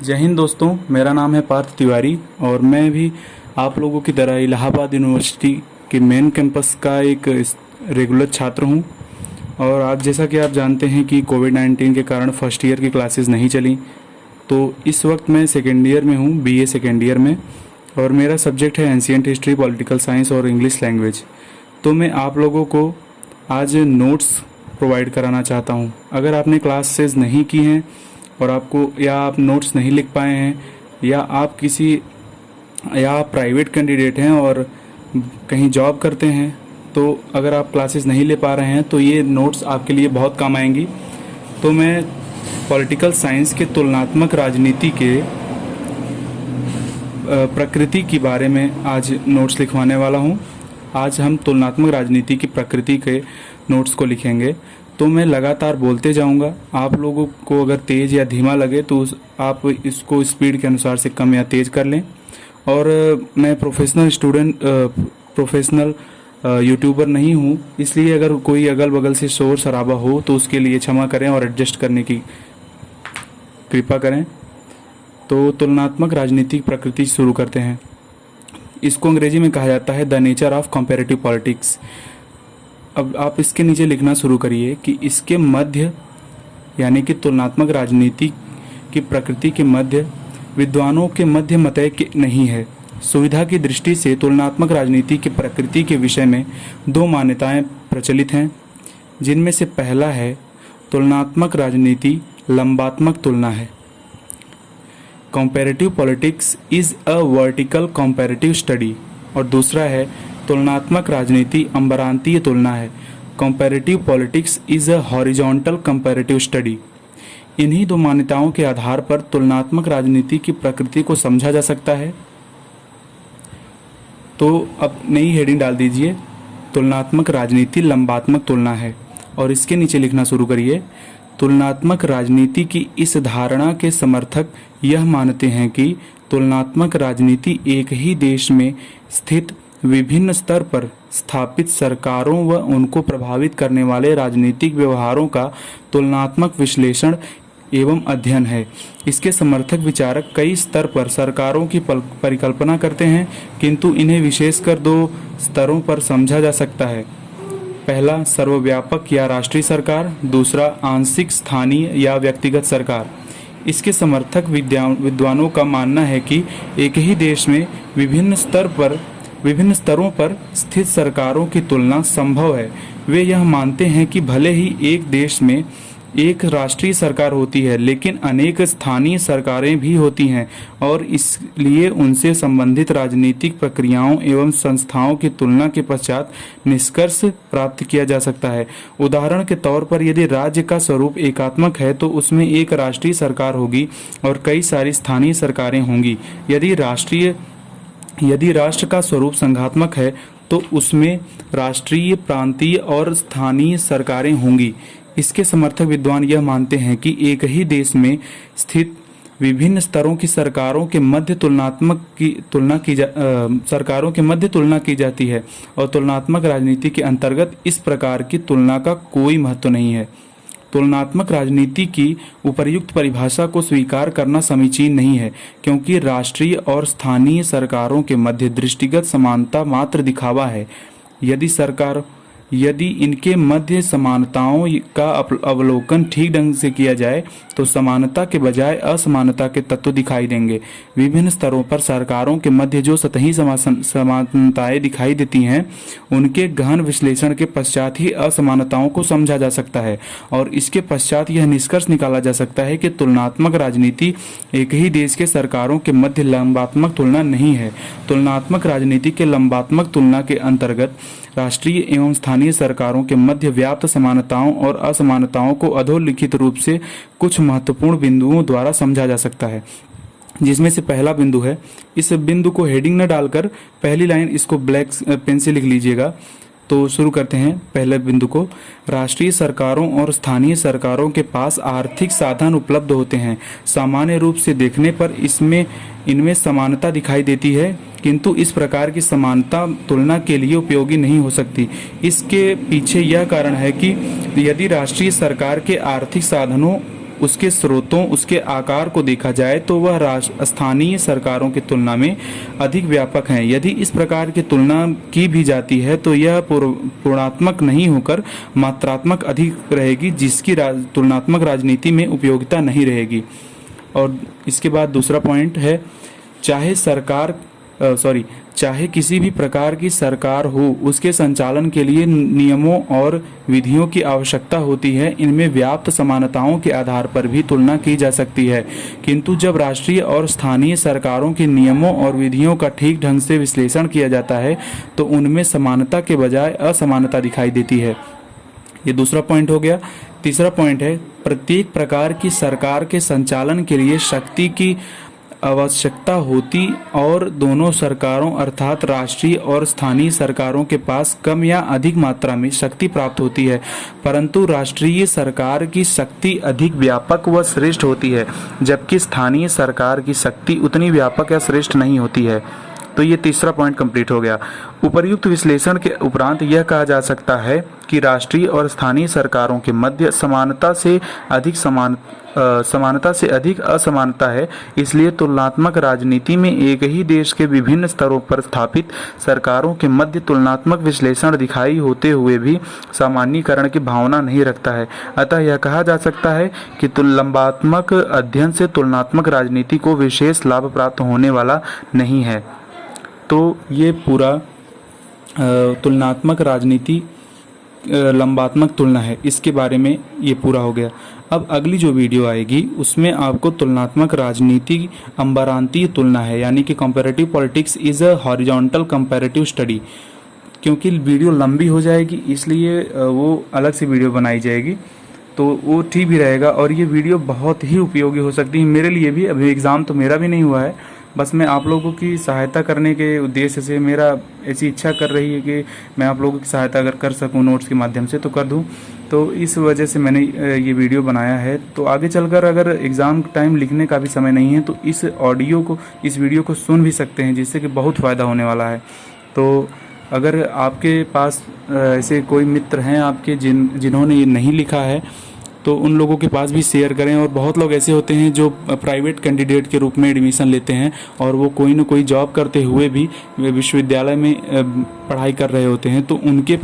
जय हिंद दोस्तों, मेरा नाम है पार्थ तिवारी और मैं भी आप लोगों की तरह इलाहाबाद यूनिवर्सिटी के मेन कैंपस का एक रेगुलर छात्र हूं। और आज जैसा कि आप जानते हैं कि कोविड-19 के कारण फर्स्ट ईयर की क्लासेस नहीं चली, तो इस वक्त मैं सेकेंड ईयर में हूं, बीए सेकेंड ईयर में। और मेरा सब्जेक्ट है एंशिएंट हिस्ट्री, पॉलिटिकल साइंस और इंग्लिश लैंग्वेज। तो मैं आप लोगों को आज नोट्स प्रोवाइड कराना चाहता हूं। अगर आपने क्लासेस नहीं की हैं और आप नोट्स नहीं लिख पाए हैं, या आप प्राइवेट कैंडिडेट हैं और कहीं जॉब करते हैं, तो अगर आप क्लासेस नहीं ले पा रहे हैं तो ये नोट्स आपके लिए बहुत काम आएंगी। तो मैं पॉलिटिकल साइंस के तुलनात्मक राजनीति के प्रकृति के बारे में आज नोट्स लिखवाने वाला हूँ। आज हम तुलनात्मक राजनीति की प्रकृति के नोट्स को लिखेंगे। तो मैं लगातार बोलते जाऊंगा। आप लोगों को अगर तेज़ या धीमा लगे तो आप इसको स्पीड के अनुसार से कम या तेज़ कर लें। और मैं प्रोफेशनल यूट्यूबर नहीं हूँ, इसलिए अगर कोई अगल बगल से शोर शराबा हो तो उसके लिए क्षमा करें और एडजस्ट करने की कृपा करें। तो तुलनात्मक राजनीतिक प्रकृति शुरू करते हैं। इसको अंग्रेजी में कहा जाता है the nature of comparative politics. अब आप इसके नीचे लिखना शुरू करिए कि इसके मध्य, यानी कि तुलनात्मक राजनीति की प्रकृति के मध्य विद्वानों के मध्य मतय नहीं है। सुविधा की दृष्टि से तुलनात्मक राजनीति की प्रकृति के विषय में दो मान्यताएं प्रचलित हैं, जिनमें से पहला है तुलनात्मक राजनीति लंबात्मक तुलना है। Comparative politics is a vertical comparative study. और दूसरा है तुलनात्मक राजनीति अम्बरांतीय तुलना है। Comparative politics is a horizontal comparative study. इन्हीं दो मान्यताओं के आधार पर तुलनात्मक राजनीति की प्रकृति को समझा जा सकता है। तो अब नई हेडिंग डाल दीजिए, तुलनात्मक राजनीति लंबात्मक तुलना है, और इसके नीचे लिखना शुरू करिए, तुलनात्मक राजनीति की इस धारणा के समर्थक यह मानते हैं कि तुलनात्मक राजनीति एक ही देश में स्थित विभिन्न स्तर पर स्थापित सरकारों व उनको प्रभावित करने वाले राजनीतिक व्यवहारों का तुलनात्मक विश्लेषण एवं अध्ययन है। इसके समर्थक विचारक कई स्तर पर सरकारों की परिकल्पना करते हैं, किंतु इन्हें विशेषकर दो स्तरों पर समझा जा सकता है। पहला सर्वव्यापक या राष्ट्रीय सरकार, दूसरा आंशिक स्थानीय या व्यक्तिगत सरकार। इसके समर्थक विद्वानों का मानना है कि एक ही देश में विभिन्न स्तरों पर स्थित सरकारों की तुलना संभव है। वे यह मानते हैं कि भले ही एक देश में एक राष्ट्रीय सरकार होती है, लेकिन अनेक स्थानीय सरकारें भी होती हैं, और इसलिए उनसे संबंधित राजनीतिक प्रक्रियाओं एवं संस्थाओं की तुलना के पश्चात निष्कर्ष प्राप्त किया जा सकता है। उदाहरण के तौर पर यदि राज्य का स्वरूप एकात्मक है तो उसमें एक राष्ट्रीय सरकार होगी और कई सारी स्थानीय सरकारें होंगी। यदि राष्ट्र का स्वरूप संघात्मक है तो उसमें राष्ट्रीय, प्रांतीय और स्थानीय सरकारें होंगी। इसके समर्थक विद्वान यह मानते हैं कि एक ही देश में स्थित विभिन्न स्तरों की सरकारों के मध्य तुलना की जाती है, और तुलनात्मक राजनीति के अंतर्गत इस प्रकार की तुलना का कोई महत्व नहीं है। तुलनात्मक राजनीति की उपर्युक्त परिभाषा को स्वीकार करना समीचीन नहीं है, क्योंकि राष्ट्रीय और स्थानीय सरकारों के मध्य दृष्टिगत समानता मात्र दिखावा है। यदि इनके मध्य समानताओं का अवलोकन ठीक ढंग से किया जाए तो समानता के बजाय असमानता के तत्व दिखाई देंगे। विभिन्न स्तरों पर सरकारों के मध्य जो सतही समानताएं दिखाई देती हैं, उनके गहन विश्लेषण के पश्चात ही असमानताओं को समझा जा सकता है, और इसके पश्चात यह निष्कर्ष निकाला जा सकता है कि तुलनात्मक राजनीति एक ही देश के सरकारों के मध्य लंबात्मक तुलना नहीं है। तुलनात्मक राजनीति के लंबात्मक तुलना के अंतर्गत राष्ट्रीय एवं स्थानीय सरकारों के मध्य व्याप्त समानताओं और असमानताओं को अधोलिखित रूप से कुछ महत्वपूर्ण बिंदुओं द्वारा समझा जा सकता है, जिसमें से पहला बिंदु है। इस बिंदु को हेडिंग न डालकर पहली लाइन इसको ब्लैक पेन से लिख लीजिएगा। तो शुरू करते हैं पहले बिंदु को। राष्ट्रीय सरकारों और स्थानीय सरकारों के पास आर्थिक साधन उपलब्ध होते हैं। सामान्य रूप से देखने पर इनमें समानता दिखाई देती है, किंतु इस प्रकार की समानता तुलना के लिए उपयोगी नहीं हो सकती। इसके पीछे यह कारण है कि यदि राष्ट्रीय सरकार के आर्थिक साधनों उसके स्रोतों, उसके आकार को देखा जाए तो वह स्थानीय सरकारों की तुलना में अधिक व्यापक हैं। यदि इस प्रकार की तुलना की भी जाती है तो यह पूर्णात्मक नहीं होकर मात्रात्मक अधिक रहेगी, जिसकी तुलनात्मक राजनीति में उपयोगिता नहीं रहेगी। और इसके बाद दूसरा पॉइंट है, चाहे किसी भी प्रकार की सरकार हो, उसके संचालन के लिए नियमों और विधियों की आवश्यकता होती है। इनमें व्याप्त समानताओं के आधार पर भी तुलना की जा सकती है, किंतु जब राष्ट्रीय और स्थानीय सरकारों के नियमों और विधियों का ठीक ढंग से विश्लेषण किया जाता है तो उनमें समानता के बजाय असमानता दिखाई देती है। ये दूसरा पॉइंट हो गया। तीसरा पॉइंट है, प्रत्येक प्रकार की सरकार के संचालन के लिए शक्ति की आवश्यकता होती और दोनों सरकारों अर्थात राष्ट्रीय और स्थानीय सरकारों के पास कम या अधिक मात्रा में शक्ति प्राप्त होती है, परंतु राष्ट्रीय सरकार की शक्ति अधिक व्यापक व श्रेष्ठ होती है, जबकि स्थानीय सरकार की शक्ति उतनी व्यापक या श्रेष्ठ नहीं होती है। तो ये तीसरा पॉइंट कंप्लीट हो गया। उपर्युक्त विश्लेषण के उपरांत यह कहा जा सकता है कि राष्ट्रीय और स्थानीय सरकारों के मध्य समानता से अधिक असमानता है। इसलिए तुलनात्मक राजनीति में एक ही देश के विभिन्न स्तरों पर स्थापित सरकारों के मध्य तुलनात्मक विश्लेषण दिखाई होते हुए भी सामान्यीकरण की भावना नहीं रखता है। अतः यह कहा जा सकता है कि लंबात्मक अध्ययन से तुलनात्मक राजनीति को विशेष लाभ प्राप्त होने वाला नहीं है। तो ये पूरा तुलनात्मक राजनीति लंबात्मक तुलना है, इसके बारे में ये पूरा हो गया। अब अगली जो वीडियो आएगी उसमें आपको तुलनात्मक राजनीति अम्बरांतीय तुलना है, यानी कि comparative politics is a horizontal comparative study. क्योंकि वीडियो लंबी हो जाएगी इसलिए वो अलग से वीडियो बनाई जाएगी, तो वो ठीक भी रहेगा। और ये वीडियो बहुत ही उपयोगी हो सकती है मेरे लिए भी। अभी एग्ज़ाम तो मेरा भी नहीं हुआ है, बस मैं आप लोगों की सहायता करने के उद्देश्य से, मेरा ऐसी इच्छा कर रही है कि मैं आप लोगों की सहायता अगर कर सकूं नोट्स के माध्यम से तो कर दूं। तो इस वजह से मैंने ये वीडियो बनाया है। तो आगे चलकर अगर एग्ज़ाम टाइम लिखने का भी समय नहीं है तो इस वीडियो को सुन भी सकते हैं, जिससे कि बहुत फ़ायदा होने वाला है। तो अगर आपके पास ऐसे कोई मित्र हैं आपके जिन्होंने ये नहीं लिखा है तो उन लोगों के पास भी शेयर करें। और बहुत लोग ऐसे होते हैं जो प्राइवेट कैंडिडेट के रूप में एडमिशन लेते हैं और वो कोई ना कोई जॉब करते हुए भी विश्वविद्यालय में पढ़ाई कर रहे होते हैं, तो उनके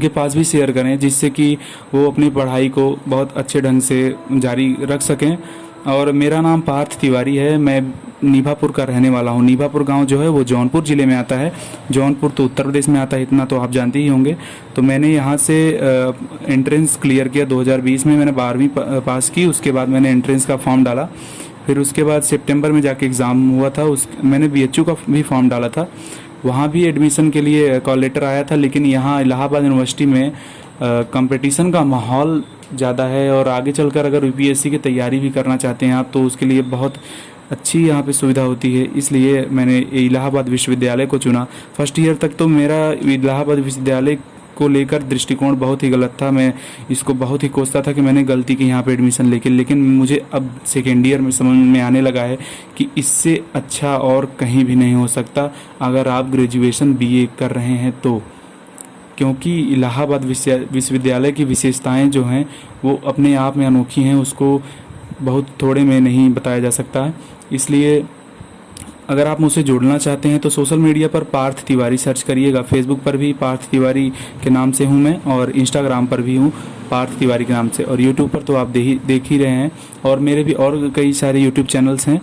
पास भी शेयर करें जिससे कि वो अपनी पढ़ाई को बहुत अच्छे ढंग से जारी रख सकें। और मेरा नाम पार्थ तिवारी है, मैं नीभापुर का रहने वाला हूँ। नीभापुर गांव जो है वो जौनपुर ज़िले में आता है। जौनपुर तो उत्तर प्रदेश में आता है, इतना तो आप जानते ही होंगे। तो मैंने यहाँ से एंट्रेंस क्लियर किया 2020 में। मैंने 12वीं पास की, उसके बाद मैंने एंट्रेंस का फॉर्म डाला। फिर उसके बाद सितंबर में जाके एग्ज़ाम हुआ था। मैंने BHU का भी फॉर्म डाला था, वहाँ भी एडमिशन के लिए कॉल लेटर आया था। लेकिन यहाँ इलाहाबाद यूनिवर्सिटी में कंपटीशन का माहौल ज़्यादा है और आगे चलकर अगर UPSC की तैयारी भी करना चाहते हैं आप तो उसके लिए बहुत अच्छी यहाँ पे सुविधा होती है। इसलिए मैंने इलाहाबाद विश्वविद्यालय को चुना। फर्स्ट ईयर तक तो मेरा इलाहाबाद विश्वविद्यालय को लेकर दृष्टिकोण बहुत ही गलत था। मैं इसको बहुत ही कोसता था कि मैंने गलती की यहाँ पे एडमिशन लेकिन मुझे अब सेकेंड ईयर में समझ में आने लगा है कि इससे अच्छा और कहीं भी नहीं हो सकता अगर आप ग्रेजुएशन BA कर रहे हैं तो। क्योंकि इलाहाबाद विश्वविद्यालय की विशेषताएं जो हैं वो अपने आप में अनोखी हैं, उसको बहुत थोड़े में नहीं बताया जा सकता है। इसलिए अगर आप मुझसे जुड़ना चाहते हैं तो सोशल मीडिया पर पार्थ तिवारी सर्च करिएगा। फेसबुक पर भी पार्थ तिवारी के नाम से हूँ मैं, और इंस्टाग्राम पर भी हूँ पार्थ तिवारी के नाम से, और यूट्यूब पर तो आप देख ही रहे हैं। और मेरे भी और कई सारे यूट्यूब चैनल्स हैं,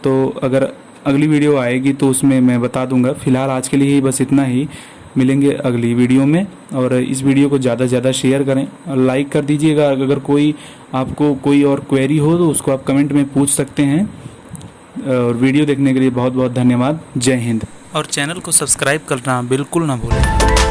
तो अगर अगली वीडियो आएगी तो उसमें मैं बता दूंगा। फिलहाल आज के लिए ही बस इतना ही, मिलेंगे अगली वीडियो में। और इस वीडियो को ज़्यादा से ज़्यादा शेयर करें और लाइक कर दीजिएगा। अगर आपको कोई और क्वेरी हो तो उसको आप कमेंट में पूछ सकते हैं। और वीडियो देखने के लिए बहुत बहुत धन्यवाद। जय हिंद। और चैनल को सब्सक्राइब करना बिल्कुल ना भूलें।